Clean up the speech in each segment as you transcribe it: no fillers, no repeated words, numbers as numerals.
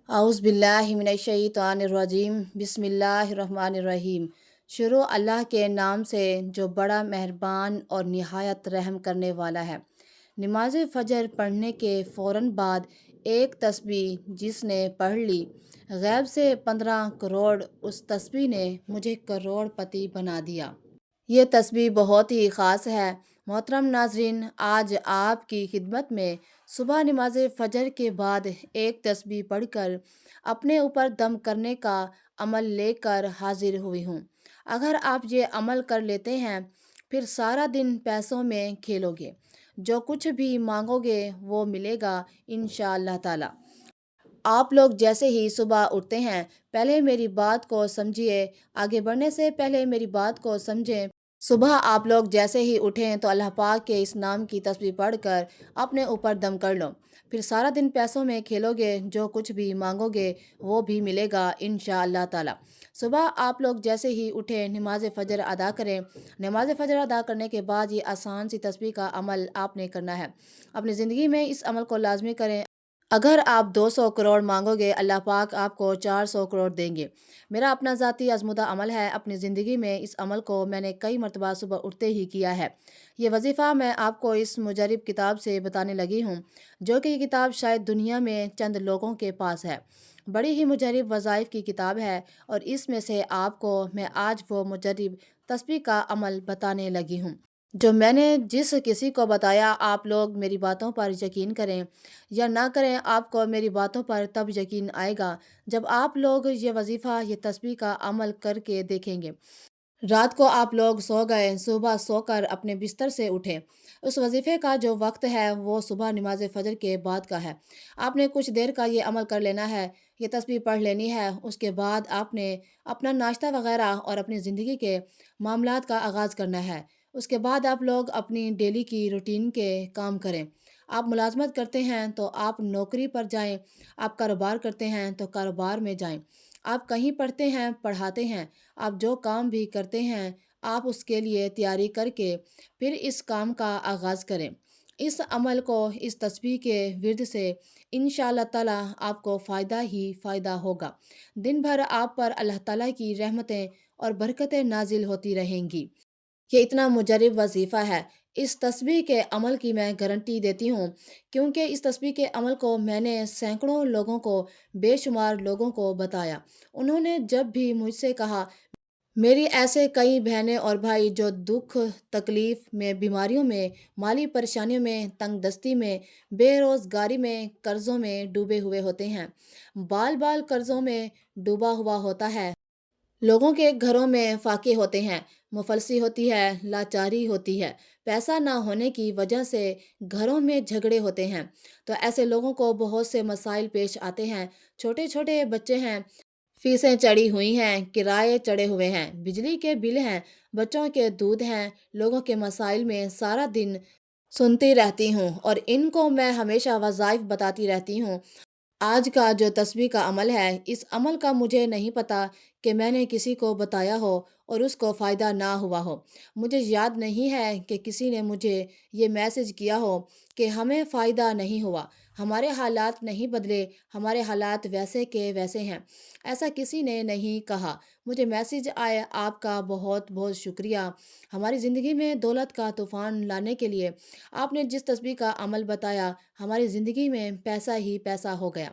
اعوذ باللہ من الشیطان الرجیم بسم اللہ الرحمن الرحیم۔ شروع اللہ کے نام سے جو بڑا مہربان اور نہایت رحم کرنے والا ہے۔ نماز فجر پڑھنے کے فوراً بعد ایک تسبیح جس نے پڑھ لی، غیب سے 15 کروڑ اس تسبیح نے مجھے کروڑ پتی بنا دیا۔ یہ تسبیح بہت ہی خاص ہے۔ محترم ناظرین، آج آپ کی خدمت میں صبح نماز فجر کے بعد ایک تسبیح پڑھ کر اپنے اوپر دم کرنے کا عمل لے کر حاضر ہوئی ہوں۔ اگر آپ یہ عمل کر لیتے ہیں، پھر سارا دن پیسوں میں کھیلو گے۔ جو کچھ بھی مانگو گے وہ ملے گا انشاءاللہ تعالی۔ آپ لوگ جیسے ہی صبح اٹھتے ہیں، پہلے میری بات کو سمجھیے۔ آگے بڑھنے سے پہلے میری بات کو سمجھیں۔ صبح آپ لوگ جیسے ہی اٹھیں تو اللہ پاک کے اس نام کی تسبیح پڑھ کر اپنے اوپر دم کر لو۔ پھر سارا دن پیسوں میں کھیلو گے، جو کچھ بھی مانگو گے وہ بھی ملے گا انشاءاللہ تعالی۔ صبح آپ لوگ جیسے ہی اٹھیں، نماز فجر ادا کریں۔ نماز فجر ادا کرنے کے بعد یہ آسان سی تسبیح کا عمل آپ نے کرنا ہے۔ اپنی زندگی میں اس عمل کو لازمی کریں۔ اگر آپ 200 کروڑ مانگو گے، اللہ پاک آپ کو 400 کروڑ دیں گے۔ میرا اپنا ذاتی آزمودہ عمل ہے۔ اپنی زندگی میں اس عمل کو میں نے کئی مرتبہ صبح اٹھتے ہی کیا ہے۔ یہ وظیفہ میں آپ کو اس مجرب کتاب سے بتانے لگی ہوں، جو کہ یہ کتاب شاید دنیا میں چند لوگوں کے پاس ہے۔ بڑی ہی مجرب وظائف کی کتاب ہے، اور اس میں سے آپ کو میں آج وہ مجرب تسبیح کا عمل بتانے لگی ہوں جو میں نے جس کسی کو بتایا۔ آپ لوگ میری باتوں پر یقین کریں یا نہ کریں، آپ کو میری باتوں پر تب یقین آئے گا جب آپ لوگ یہ وظیفہ، یہ تسبیح کا عمل کر کے دیکھیں گے۔ رات کو آپ لوگ سو گئے، صبح سو کر اپنے بستر سے اٹھے۔ اس وظیفے کا جو وقت ہے وہ صبح نماز فجر کے بعد کا ہے۔ آپ نے کچھ دیر کا یہ عمل کر لینا ہے، یہ تسبیح پڑھ لینی ہے۔ اس کے بعد آپ نے اپنا ناشتہ وغیرہ اور اپنی زندگی کے معاملات کا آغاز کرنا ہے۔ اس کے بعد آپ لوگ اپنی ڈیلی کی روٹین کے کام کریں۔ آپ ملازمت کرتے ہیں تو آپ نوکری پر جائیں، آپ کاروبار کرتے ہیں تو کاروبار میں جائیں، آپ کہیں پڑھتے ہیں، پڑھاتے ہیں، آپ جو کام بھی کرتے ہیں، آپ اس کے لیے تیاری کر کے پھر اس کام کا آغاز کریں۔ اس عمل کو، اس تسبیح کے ورد سے انشاءاللہ تعالی آپ کو فائدہ ہی فائدہ ہوگا۔ دن بھر آپ پر اللہ تعالیٰ کی رحمتیں اور برکتیں نازل ہوتی رہیں گی۔ یہ اتنا مجرب وظیفہ ہے۔ اس تسبیح کے عمل کی میں گارنٹی دیتی ہوں، کیونکہ اس تسبیح کے عمل کو میں نے سینکڑوں لوگوں کو، بے شمار لوگوں کو بتایا۔ انہوں نے جب بھی مجھ سے کہا، میری ایسے کئی بہنیں اور بھائی جو دکھ تکلیف میں، بیماریوں میں، مالی پریشانیوں میں، تنگ دستی میں، بے روزگاری میں، قرضوں میں ڈوبے ہوئے ہوتے ہیں، بال بال قرضوں میں ڈوبا ہوا ہوتا ہے۔ لوگوں کے گھروں میں فاقے ہوتے ہیں، مفلسی ہوتی ہے، لاچاری ہوتی ہے، پیسہ نہ ہونے کی وجہ سے گھروں میں جھگڑے ہوتے ہیں۔ تو ایسے لوگوں کو بہت سے مسائل پیش آتے ہیں۔ چھوٹے چھوٹے بچے ہیں، فیسیں چڑھی ہوئی ہیں، کرائے چڑھے ہوئے ہیں، بجلی کے بل ہیں، بچوں کے دودھ ہیں۔ لوگوں کے مسائل میں سارا دن سنتی رہتی ہوں، اور ان کو میں ہمیشہ وظائف بتاتی رہتی ہوں۔ آج کا جو تسبیح کا عمل ہے، اس عمل کا مجھے نہیں پتا کہ میں نے کسی کو بتایا ہو اور اس کو فائدہ نہ ہوا ہو۔ مجھے یاد نہیں ہے کہ کسی نے مجھے یہ میسج کیا ہو کہ ہمیں فائدہ نہیں ہوا، ہمارے حالات نہیں بدلے، ہمارے حالات ویسے کے ویسے ہیں۔ ایسا کسی نے نہیں کہا۔ مجھے میسج آئے، آپ کا بہت بہت شکریہ ہماری زندگی میں دولت کا طوفان لانے کے لیے۔ آپ نے جس تسبیح کا عمل بتایا، ہماری زندگی میں پیسہ ہی پیسہ ہو گیا۔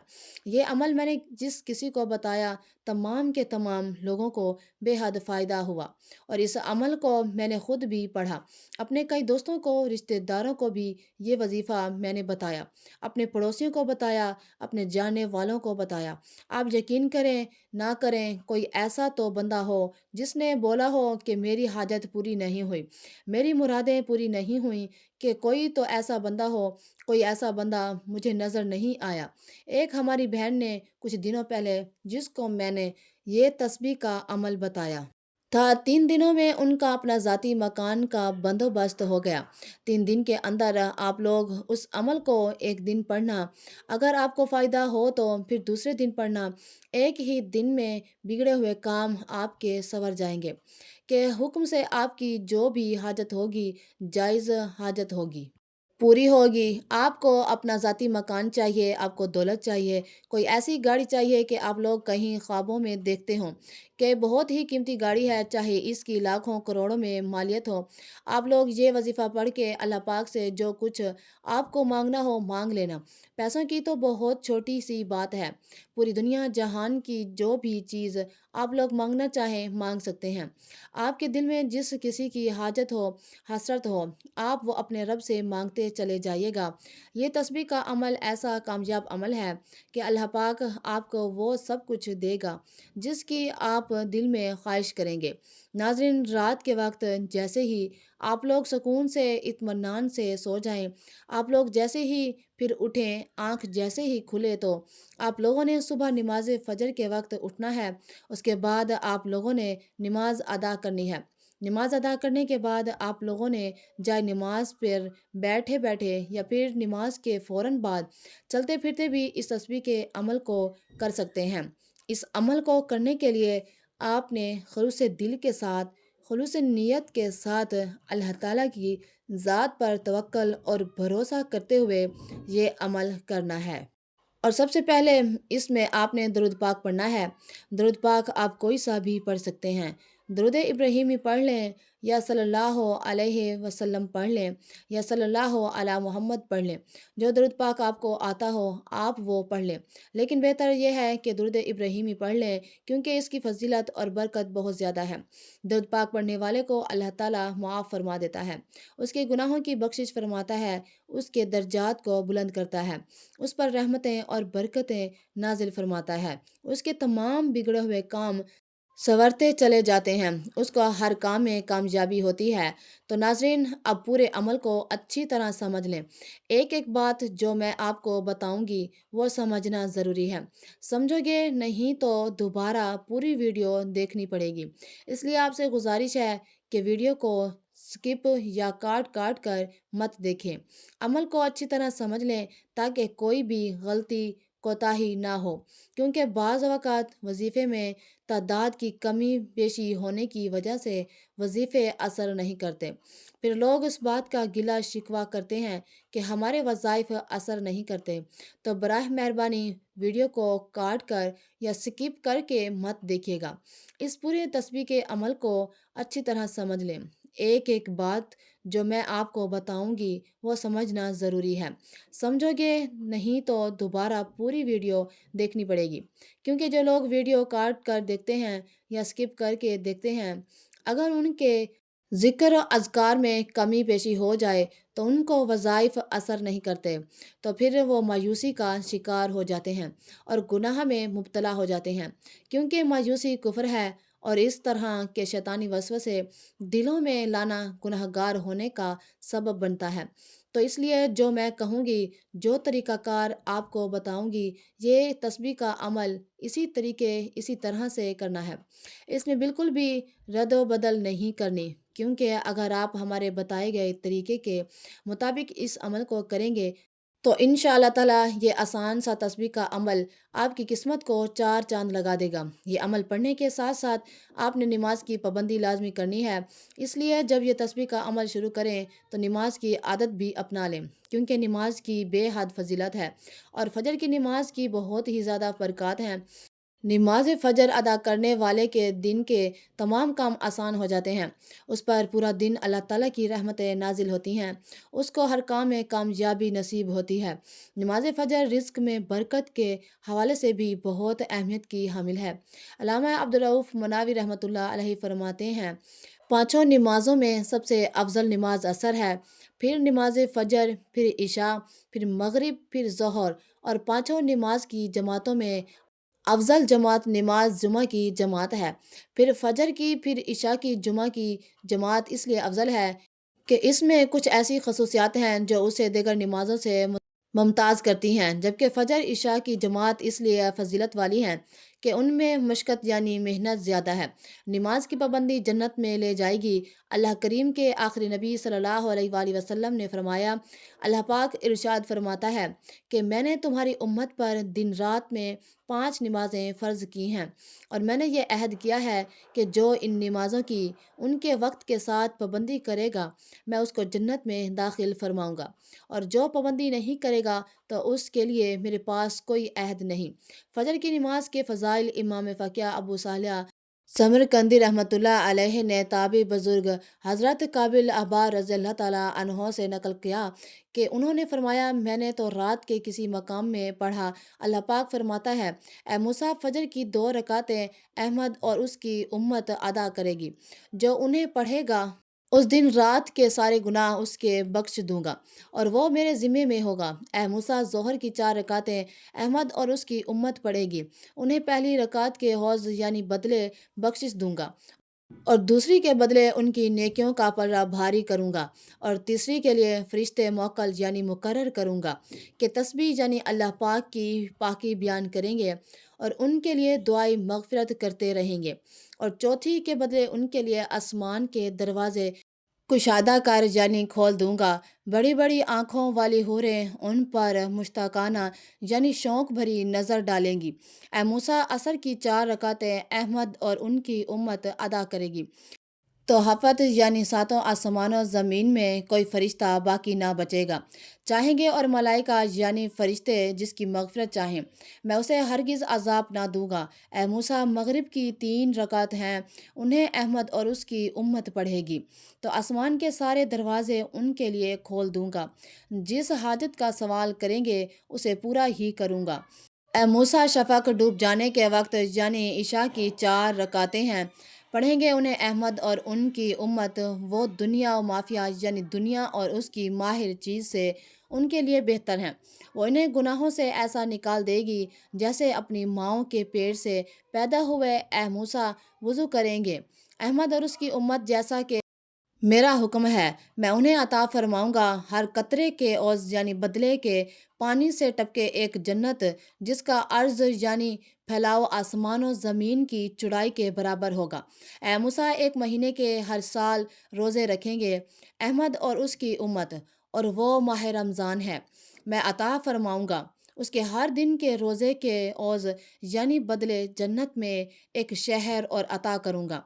یہ عمل میں نے جس کسی کو بتایا، تمام کے تمام لوگوں کو بے حد فائدہ ہوا، اور اس عمل کو میں نے خود بھی پڑھا۔ اپنے کئی دوستوں کو، رشتہ داروں کو بھی یہ وظیفہ میں نے بتایا، اپنے پڑوسیوں کو بتایا، اپنے جاننے والوں کو بتایا۔ آپ یقین کریں نہ کریں، کوئی ایسا تو بندہ ہو جس نے بولا ہو کہ میری حاجت پوری نہیں ہوئی، میری مرادیں پوری نہیں ہوئیں، کہ کوئی تو ایسا بندہ ہو، کوئی ایسا بندہ مجھے نظر نہیں آیا۔ ایک ہماری بہن نے کچھ دنوں پہلے، جس کو میں نے یہ تسبیح کا عمل بتایا تھا، 3 دنوں میں ان کا اپنا ذاتی مکان کا بندوبست ہو گیا۔ 3 دن کے اندر آپ لوگ اس عمل کو ایک دن پڑھنا، اگر آپ کو فائدہ ہو تو پھر دوسرے دن پڑھنا۔ ایک ہی دن میں بگڑے ہوئے کام آپ کے سنور جائیں گے، کہ حکم سے آپ کی جو بھی حاجت ہوگی، جائز حاجت ہوگی۔ پوری ہوگی۔ آپ کو اپنا ذاتی مکان چاہیے، آپ کو دولت چاہیے، کوئی ایسی گاڑی چاہیے کہ آپ لوگ کہیں خوابوں میں دیکھتے ہوں کہ بہت ہی قیمتی گاڑی ہے، چاہے اس کی لاکھوں کروڑوں میں مالیت ہو۔ آپ لوگ یہ وظیفہ پڑھ کے اللہ پاک سے جو کچھ آپ کو مانگنا ہو مانگ لینا۔ پیسوں کی تو بہت چھوٹی سی بات ہے، پوری دنیا جہان کی جو بھی چیز آپ لوگ مانگنا چاہیں مانگ سکتے ہیں۔ آپ کے دل میں جس کسی کی حاجت ہو، حسرت ہو، آپ وہ اپنے رب سے مانگتے چلے جائیے گا۔ یہ تسبیح کا عمل ایسا کامیاب عمل ہے کہ اللہ پاک آپ کو وہ سب کچھ دے گا جس کی آپ دل میں خواہش کریں گے۔ ناظرین، رات کے وقت جیسے ہی آپ لوگ سکون سے اطمینان سے سو جائیں، آپ لوگ جیسے ہی پھر اٹھیں، آنکھ جیسے ہی کھلے تو آپ لوگوں نے صبح نماز فجر کے وقت اٹھنا ہے۔ اس کے بعد آپ لوگوں نے نماز ادا کرنی ہے۔ نماز ادا کرنے کے بعد آپ لوگوں نے جائے نماز پر بیٹھے بیٹھے یا پھر نماز کے فوراً بعد چلتے پھرتے بھی اس تسبیح کے عمل کو کر سکتے ہیں۔ اس عمل کو کرنے کے لیے آپ نے خلوص دل کے ساتھ، خلوص نیت کے ساتھ اللہ تعالیٰ کی ذات پر توکل اور بھروسہ کرتے ہوئے یہ عمل کرنا ہے۔ اور سب سے پہلے اس میں آپ نے درود پاک پڑھنا ہے۔ درود پاک آپ کوئی سا بھی پڑھ سکتے ہیں۔ درود ابراہیمی پڑھ لیں یا صلی اللہ علیہ وسلم پڑھ لیں یا صلی اللہ علی محمد پڑھ لیں۔ جو درود پاک آپ کو آتا ہو آپ وہ پڑھ لیں، لیکن بہتر یہ ہے کہ درود ابراہیمی پڑھ لیں کیونکہ اس کی فضیلت اور برکت بہت زیادہ ہے۔ درود پاک پڑھنے والے کو اللہ تعالیٰ معاف فرما دیتا ہے، اس کے گناہوں کی بخشش فرماتا ہے، اس کے درجات کو بلند کرتا ہے، اس پر رحمتیں اور برکتیں نازل فرماتا ہے، اس کے تمام بگڑے ہوئے کام سنورتے چلے جاتے ہیں، اس کو ہر کام میں کامیابی ہوتی ہے۔ تو ناظرین، اب پورے عمل کو اچھی طرح سمجھ لیں۔ ایک ایک بات جو میں آپ کو بتاؤں گی وہ سمجھنا ضروری ہے۔ سمجھو گے نہیں تو دوبارہ پوری ویڈیو دیکھنی پڑے گی۔ اس لیے آپ سے گزارش ہے کہ ویڈیو کو سکپ یا کاٹ کاٹ کر مت دیکھیں، عمل کو اچھی طرح سمجھ لیں تاکہ کوئی بھی غلطی کوتاہی نہ ہو، کیونکہ بعض اوقات وظیفے میں تعداد کی کمی بیشی ہونے کی وجہ سے وظیفے اثر نہیں کرتے۔ پھر لوگ اس بات کا گلہ شکوہ کرتے ہیں کہ ہمارے وظائف اثر نہیں کرتے۔ تو براہ مہربانی ویڈیو کو کاٹ کر یا سکپ کر کے مت دیکھیے گا۔ اس پورے تسبیح کے عمل کو اچھی طرح سمجھ لیں۔ ایک ایک بات جو میں آپ کو بتاؤں گی وہ سمجھنا ضروری ہے۔ سمجھو گے نہیں تو دوبارہ پوری ویڈیو دیکھنی پڑے گی، کیونکہ جو لوگ ویڈیو کاٹ کر دیکھتے ہیں یا سکپ کر کے دیکھتے ہیں، اگر ان کے ذکر و اذکار میں کمی بیشی ہو جائے تو ان کو وظائف اثر نہیں کرتے، تو پھر وہ مایوسی کا شکار ہو جاتے ہیں اور گناہ میں مبتلا ہو جاتے ہیں، کیونکہ مایوسی کفر ہے اور اس طرح کے شیطانی وسوسے دلوں میں لانا گناہ گار ہونے کا سبب بنتا ہے۔ تو اس لیے جو میں کہوں گی، جو طریقہ کار آپ کو بتاؤں گی، یہ تسبیح کا عمل اسی طرح سے کرنا ہے۔ اس میں بالکل بھی رد و بدل نہیں کرنی، کیونکہ اگر آپ ہمارے بتائے گئے طریقے کے مطابق اس عمل کو کریں گے تو انشاءاللہ تعالیٰ یہ آسان سا تسبیح کا عمل آپ کی قسمت کو چار چاند لگا دے گا۔ یہ عمل پڑھنے کے ساتھ ساتھ آپ نے نماز کی پابندی لازمی کرنی ہے، اس لیے جب یہ تسبیح کا عمل شروع کریں تو نماز کی عادت بھی اپنا لیں، کیونکہ نماز کی بے حد فضیلت ہے اور فجر کی نماز کی بہت ہی زیادہ برکات ہیں۔ نماز فجر ادا کرنے والے کے دن کے تمام کام آسان ہو جاتے ہیں، اس پر پورا دن اللہ تعالیٰ کی رحمتیں نازل ہوتی ہیں، اس کو ہر کام میں کامیابی نصیب ہوتی ہے۔ نماز فجر رزق میں برکت کے حوالے سے بھی بہت اہمیت کی حامل ہے۔ علامہ عبدالرؤف مناوی رحمۃ اللہ علیہ فرماتے ہیں، پانچوں نمازوں میں سب سے افضل نماز عصر ہے، پھر نماز فجر، پھر عشاء، پھر مغرب، پھر ظہر، اور پانچوں نماز کی جماعتوں میں افضل جماعت نماز جمعہ کی جماعت ہے۔ پھر فجر کی، پھر عشاء کی، جمعہ کی جماعت اس لیے افضل ہے کہ اس میں کچھ ایسی خصوصیات ہیں جو اسے دیگر نمازوں سے ممتاز کرتی ہیں، جبکہ فجر عشاء کی جماعت اس لیے فضیلت والی ہیں کہ ان میں مشقت یعنی محنت زیادہ ہے۔ نماز کی پابندی جنت میں لے جائے گی۔ اللہ کریم کے آخری نبی صلی اللہ علیہ وآلہ وسلم نے فرمایا، اللہ پاک ارشاد فرماتا ہے کہ میں نے تمہاری امت پر دن رات میں 5 نمازیں فرض کی ہیں، اور میں نے یہ عہد کیا ہے کہ جو ان نمازوں کی ان کے وقت کے ساتھ پابندی کرے گا میں اس کو جنت میں داخل فرماؤں گا، اور جو پابندی نہیں کرے گا تو اس کے لیے میرے پاس کوئی عہد نہیں۔ فجر کی نماز کے فضائل امام فقیہ ابو صالح سمرقندی رحمۃ اللہ علیہ نے تابعی بزرگ حضرت قابل احبار رضی اللہ تعالیٰ عنہ سے نقل کیا کہ انہوں نے فرمایا، میں نے تو رات کے کسی مقام میں پڑھا، اللہ پاک فرماتا ہے، اے موسیٰ، فجر کی 2 رکعتیں احمد اور اس کی امت ادا کرے گی، جو انہیں پڑھے گا اس دن رات کے سارے گناہ اس کے بخش دوں گا، اور وہ میرے ذمے میں ہوگا۔ اے موسیٰ، ظہر کی 4 رکعتیں احمد اور اس کی امت پڑھے گی، انہیں پہلی رکعت کے حوض یعنی بدلے بخشش دوں گا، اور دوسری کے بدلے ان کی نیکیوں کا پلڑا بھاری کروں گا، اور تیسری کے لیے فرشتے موکل یعنی مقرر کروں گا کہ تسبیح یعنی اللہ پاک کی پاکی بیان کریں گے اور ان کے لیے دعائیں مغفرت کرتے رہیں گے، اور چوتھی کے بدلے ان کے لیے آسمان کے دروازے کشادہ کر یعنی کھول دوں گا، بڑی بڑی آنکھوں والی حوریں ان پر مشتاقانہ یعنی شوق بھری نظر ڈالیں گی۔ اے موسیٰ، عصر کی 4 رکعتیں احمد اور ان کی امت ادا کرے گی تو ہفت یعنی 7 آسمانوں زمین میں کوئی فرشتہ باقی نہ بچے گا، چاہیں گے اور ملائکہ یعنی فرشتے جس کی مغفرت چاہیں، میں اسے ہرگز عذاب نہ دوں گا۔ اے موسیٰ، مغرب کی 3 رکعت ہیں، انہیں احمد اور اس کی امت پڑھے گی تو آسمان کے سارے دروازے ان کے لیے کھول دوں گا، جس حاجت کا سوال کریں گے اسے پورا ہی کروں گا۔ اے موسیٰ، شفق ڈوب جانے کے وقت یعنی عشاء کی 4 رکعتیں ہیں، پڑھیں گے انہیں احمد اور ان کی امت، وہ دنیا و مافیا یعنی دنیا اور اس کی ماہر چیز سے ان کے لیے بہتر ہیں، وہ انہیں گناہوں سے ایسا نکال دے گی جیسے اپنی ماؤں کے پیٹ سے پیدا ہوئے۔ اے موسیٰ، وضو کریں گے احمد اور اس کی امت جیسا کہ میرا حکم ہے، میں انہیں عطا فرماؤں گا، ہر قطرے کے عوض یعنی بدلے کے پانی سے ٹپکے ایک جنت جس کا عرض یعنی پھیلاؤ آسمان و زمین کی چوڑائی کے برابر ہوگا۔ اے موسیٰ، 1 مہینے کے ہر سال روزے رکھیں گے احمد اور اس کی امت، اور وہ ماہ رمضان ہے، میں عطا فرماؤں گا اس کے ہر دن کے روزے کے عوض یعنی بدلے جنت میں ایک شہر اور عطا کروں گا،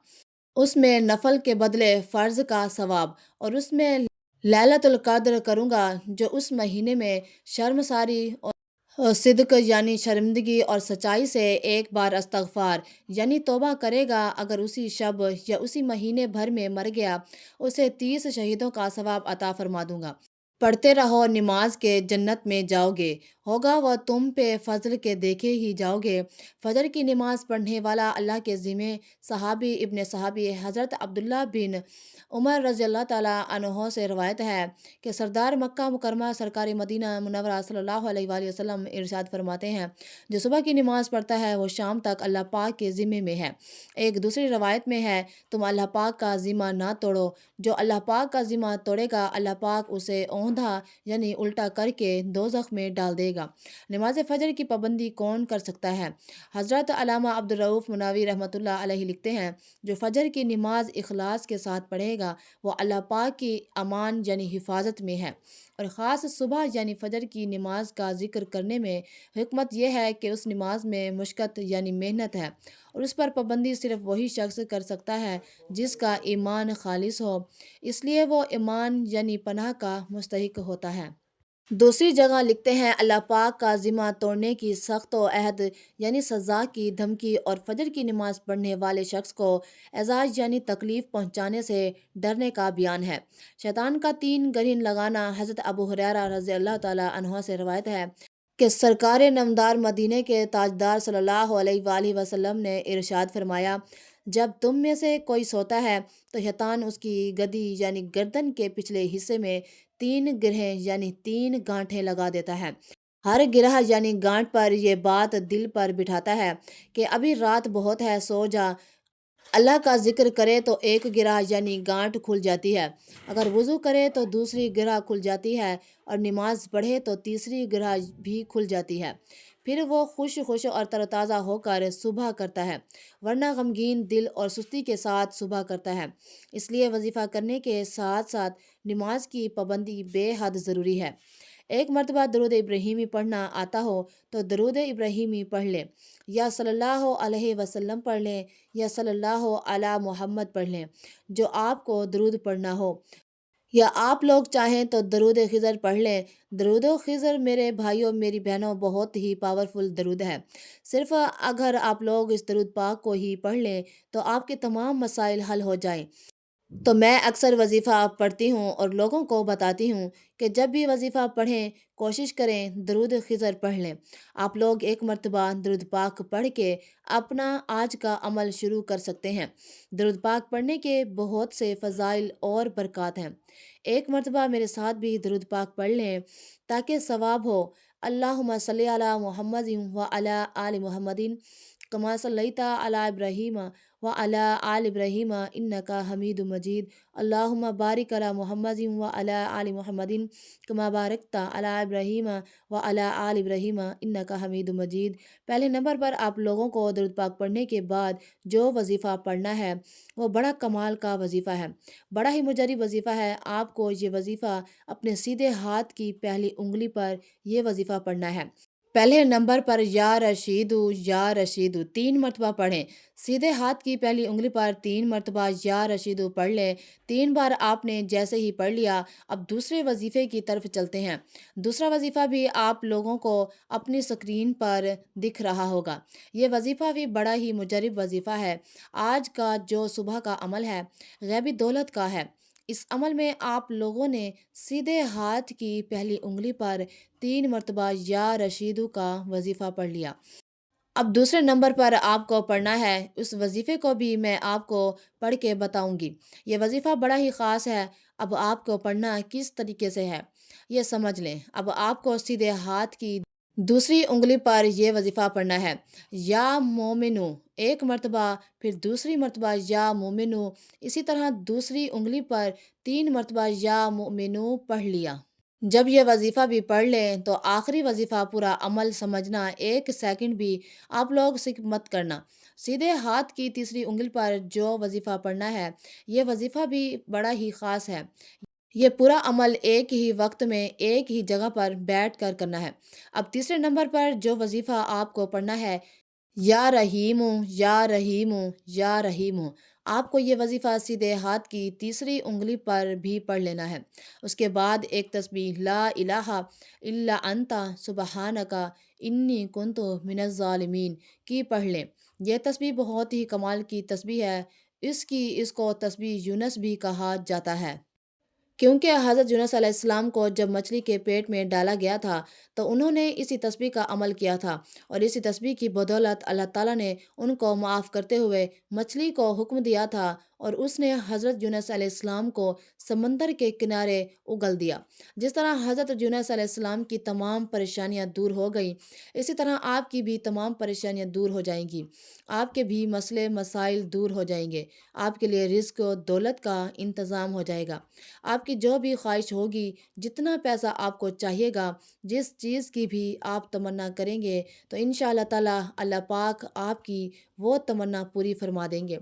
اس میں نفل کے بدلے فرض کا ثواب، اور اس میں لیلۃ القدر کروں گا، جو اس مہینے میں شرمساری اور صدق یعنی شرمندگی اور سچائی سے 1 بار استغفار یعنی توبہ کرے گا، اگر اسی شب یا اسی مہینے بھر میں مر گیا، اسے 30 شہیدوں کا ثواب عطا فرما دوں گا۔ پڑھتے رہو نماز کے جنت میں جاؤ گے، ہوگا وہ تم پہ فضل کے دیکھے ہی جاؤ گے۔ فجر کی نماز پڑھنے والا اللہ کے ذمے صحابی ابن صحابی حضرت عبداللہ بن عمر رضی اللہ تعالیٰ عنہ سے روایت ہے کہ سردار مکہ مکرمہ سرکار مدینہ منورہ صلی اللہ علیہ وآلہ وسلم ارشاد فرماتے ہیں، جو صبح کی نماز پڑھتا ہے وہ شام تک اللہ پاک کے ذمے میں ہے۔ ایک دوسری روایت میں ہے، تم اللہ پاک کا ذمہ نہ توڑو، جو اللہ پاک کا ذمہ توڑے گا اللہ پاک اسے اوندھا یعنی الٹا کر کے دوزخ میں ڈال دے گا۔ نماز فجر کی پابندی کون کر سکتا ہے؟ حضرت علامہ عبدالرؤف مناوی رحمۃ اللہ علیہ لکھتے ہیں، جو فجر کی نماز اخلاص کے ساتھ پڑھے گا وہ اللہ پاک کی امان یعنی حفاظت میں ہے، اور خاص صبح یعنی فجر کی نماز کا ذکر کرنے میں حکمت یہ ہے کہ اس نماز میں مشقت یعنی محنت ہے، اور اس پر پابندی صرف وہی شخص کر سکتا ہے جس کا ایمان خالص ہو، اس لیے وہ ایمان یعنی پناہ کا مستحق ہوتا ہے۔ دوسری جگہ لکھتے ہیں، اللہ پاک کا ذمہ توڑنے کی سخت و عہد یعنی سزا کی دھمکی اور فجر کی نماز پڑھنے والے شخص کو اعزاز یعنی تکلیف پہنچانے سے ڈرنے کا بیان ہے۔ شیطان کا 3 گرہن لگانا۔ حضرت ابو ہریرہ رضی اللہ تعالیٰ عنہ سے روایت ہے کہ سرکار نامدار مدینے کے تاجدار صلی اللہ علیہ وآلہ وسلم نے ارشاد فرمایا، جب تم میں سے کوئی سوتا ہے تو شیطان اس کی گدی یعنی گردن کے پچھلے حصے میں 3 گرہیں یعنی 3 گانٹھیں لگا دیتا ہے، ہر گرہ یعنی گانٹھ پر یہ بات دل پر بٹھاتا ہے کہ ابھی رات بہت ہے، سو جا۔ اللہ کا ذکر کرے تو ایک گرہ یعنی گانٹھ کھل جاتی ہے، اگر وضو کرے تو دوسری گرہ کھل جاتی ہے، اور نماز پڑھے تو تیسری گرہ بھی کھل جاتی ہے، پھر وہ خوش اور تر و تازہ ہو کر صبح کرتا ہے، ورنہ غمگین دل اور سستی کے ساتھ صبح کرتا ہے۔ اس لیے وظیفہ کرنے کے ساتھ ساتھ نماز کی پابندی بے حد ضروری ہے۔ ایک مرتبہ درود ابراہیمی پڑھنا آتا ہو تو درود ابراہیمی پڑھ لیں، یا صلی اللہ علیہ وسلم پڑھ لیں، یا صلی اللہ علی محمد پڑھ لیں جو آپ کو درود پڑھنا ہو، یا آپ لوگ چاہیں تو درود خضر پڑھ لیں۔ درود خضر میرے بھائیوں میری بہنوں بہت ہی پاورفل درود ہے۔ صرف اگر آپ لوگ اس درود پاک کو ہی پڑھ لیں تو آپ کے تمام مسائل حل ہو جائیں۔ تو میں اکثر وظیفہ پڑھتی ہوں اور لوگوں کو بتاتی ہوں کہ جب بھی وظیفہ پڑھیں کوشش کریں درود خضر پڑھ لیں۔ آپ لوگ ایک مرتبہ درود پاک پڑھ کے اپنا آج کا عمل شروع کر سکتے ہیں۔ درود پاک پڑھنے کے بہت سے فضائل اور برکات ہیں۔ ایک مرتبہ میرے ساتھ بھی درود پاک پڑھ لیں تاکہ ثواب ہو۔ اللہم صلی علی محمد و علی آل محمد کما صلیت علی ابراہیم وعلی آل ابراہیم انک حمید مجید۔ اللہم بارک علی محمد وعلی آل محمد کما بارکت علی ابراہیم وعلی آل ابراہیم انک حمید مجید۔ پہلے نمبر پر آپ لوگوں کو درود پاک پڑھنے کے بعد جو وظیفہ پڑھنا ہے وہ بڑا کمال کا وظیفہ ہے، بڑا ہی مجرب وظیفہ ہے۔ آپ کو یہ وظیفہ اپنے سیدھے ہاتھ کی پہلی انگلی پر یہ وظیفہ پڑھنا ہے۔ پہلے نمبر پر یا رشیدو 3 مرتبہ پڑھیں۔ سیدھے ہاتھ کی پہلی انگلی پر 3 مرتبہ یا رشیدو پڑھ لیں۔ 3 بار آپ نے جیسے ہی پڑھ لیا اب دوسرے وظیفے کی طرف چلتے ہیں۔ دوسرا وظیفہ بھی آپ لوگوں کو اپنی سکرین پر دکھ رہا ہوگا۔ یہ وظیفہ بھی بڑا ہی مجرب وظیفہ ہے۔ آج کا جو صبح کا عمل ہے غیبی دولت کا ہے۔ اس عمل میں آپ لوگوں نے سیدھے ہاتھ کی پہلی انگلی پر 3 مرتبہ یا رشیدو کا وظیفہ پڑھ لیا۔ اب دوسرے نمبر پر آپ کو پڑھنا ہے، اس وظیفے کو بھی میں آپ کو پڑھ کے بتاؤں گی۔ یہ وظیفہ بڑا ہی خاص ہے۔ اب آپ کو پڑھنا کس طریقے سے ہے یہ سمجھ لیں۔ اب آپ کو سیدھے ہاتھ کی دوسری انگلی پر یہ وظیفہ پڑھنا ہے، یا مومنو 1 مرتبہ، پھر دوسری مرتبہ یا مومنو، اسی طرح دوسری انگلی پر 3 مرتبہ یا مومنو پڑھ لیا۔ جب یہ وظیفہ بھی پڑھ لیں تو آخری وظیفہ پورا عمل سمجھنا، 1 سیکنڈ بھی آپ لوگ سکپ مت کرنا۔ سیدھے ہاتھ کی تیسری انگلی پر جو وظیفہ پڑھنا ہے یہ وظیفہ بھی بڑا ہی خاص ہے۔ یہ پورا عمل ایک ہی وقت میں ایک ہی جگہ پر بیٹھ کر کرنا ہے۔ اب تیسرے نمبر پر جو وظیفہ آپ کو پڑھنا ہے، یا رحیمو یا رحیمو یا رحیمو، آپ کو یہ وظیفہ سیدھے ہاتھ کی تیسری انگلی پر بھی پڑھ لینا ہے۔ اس کے بعد ایک تسبیح لا الہ الا انت سبحانک انی کنت من الظالمین کی پڑھ لیں۔ یہ تسبیح بہت ہی کمال کی تسبیح ہے۔ اس کو تسبیح یونس بھی کہا جاتا ہے، کیونکہ حضرت یونس علیہ السلام کو جب مچھلی کے پیٹ میں ڈالا گیا تھا تو انہوں نے اسی تسبیح کا عمل کیا تھا، اور اسی تسبیح کی بدولت اللہ تعالیٰ نے ان کو معاف کرتے ہوئے مچھلی کو حکم دیا تھا، اور اس نے حضرت یونس علیہ السلام کو سمندر کے کنارے اگل دیا۔ جس طرح حضرت یونس علیہ السلام کی تمام پریشانیاں دور ہو گئیں، اسی طرح آپ کی بھی تمام پریشانیاں دور ہو جائیں گی، آپ کے بھی مسئلے مسائل دور ہو جائیں گے، آپ کے لیے رزق و دولت کا انتظام ہو جائے گا۔ آپ کی جو بھی خواہش ہوگی، جتنا پیسہ آپ کو چاہیے گا، جس چیز کی بھی آپ تمنا کریں گے تو انشاءاللہ تعالیٰ اللہ پاک آپ کی وہ تمنا پوری فرما دیں گے۔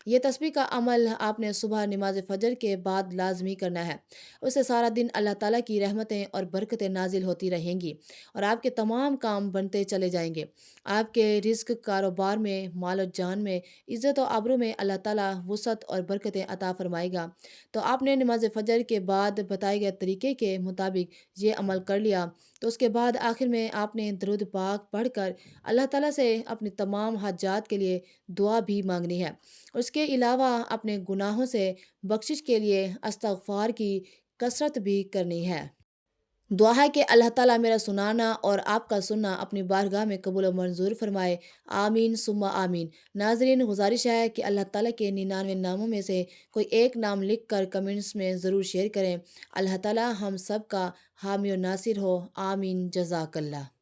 یہ تسبیح کا عمل آپ نے صبح نماز فجر کے بعد لازمی کرنا ہے۔ اس سے سارا دن اللہ تعالیٰ کی رحمتیں اور برکتیں نازل ہوتی رہیں گی، اور آپ کے تمام کام بنتے چلے جائیں گے۔ آپ کے رزق، کاروبار میں، مال و جان میں، عزت و آبرو میں اللہ تعالیٰ وسعت اور برکتیں عطا فرمائے گا۔ تو آپ نے نماز فجر کے بعد بتائے گئے طریقے کے مطابق یہ عمل کر لیا، تو اس کے بعد آخر میں آپ نے درود پاک پڑھ کر اللہ تعالیٰ سے اپنی تمام حاجات کے لیے دعا بھی مانگنی ہے۔ اس کے علاوہ اپنے گناہوں سے بخشش کے لیے استغفار کی کثرت بھی کرنی ہے۔ دعا ہے کہ اللہ تعالیٰ میرا سنانا اور آپ کا سننا اپنی بارگاہ میں قبول و منظور فرمائے۔ آمین ثم آمین۔ ناظرین، گزارش ہے کہ اللہ تعالیٰ کے 99 ناموں میں سے کوئی ایک نام لکھ کر کمنٹس میں ضرور شیئر کریں۔ اللہ تعالیٰ ہم سب کا حامی و ناصر ہو۔ آمین۔ جزاک اللہ۔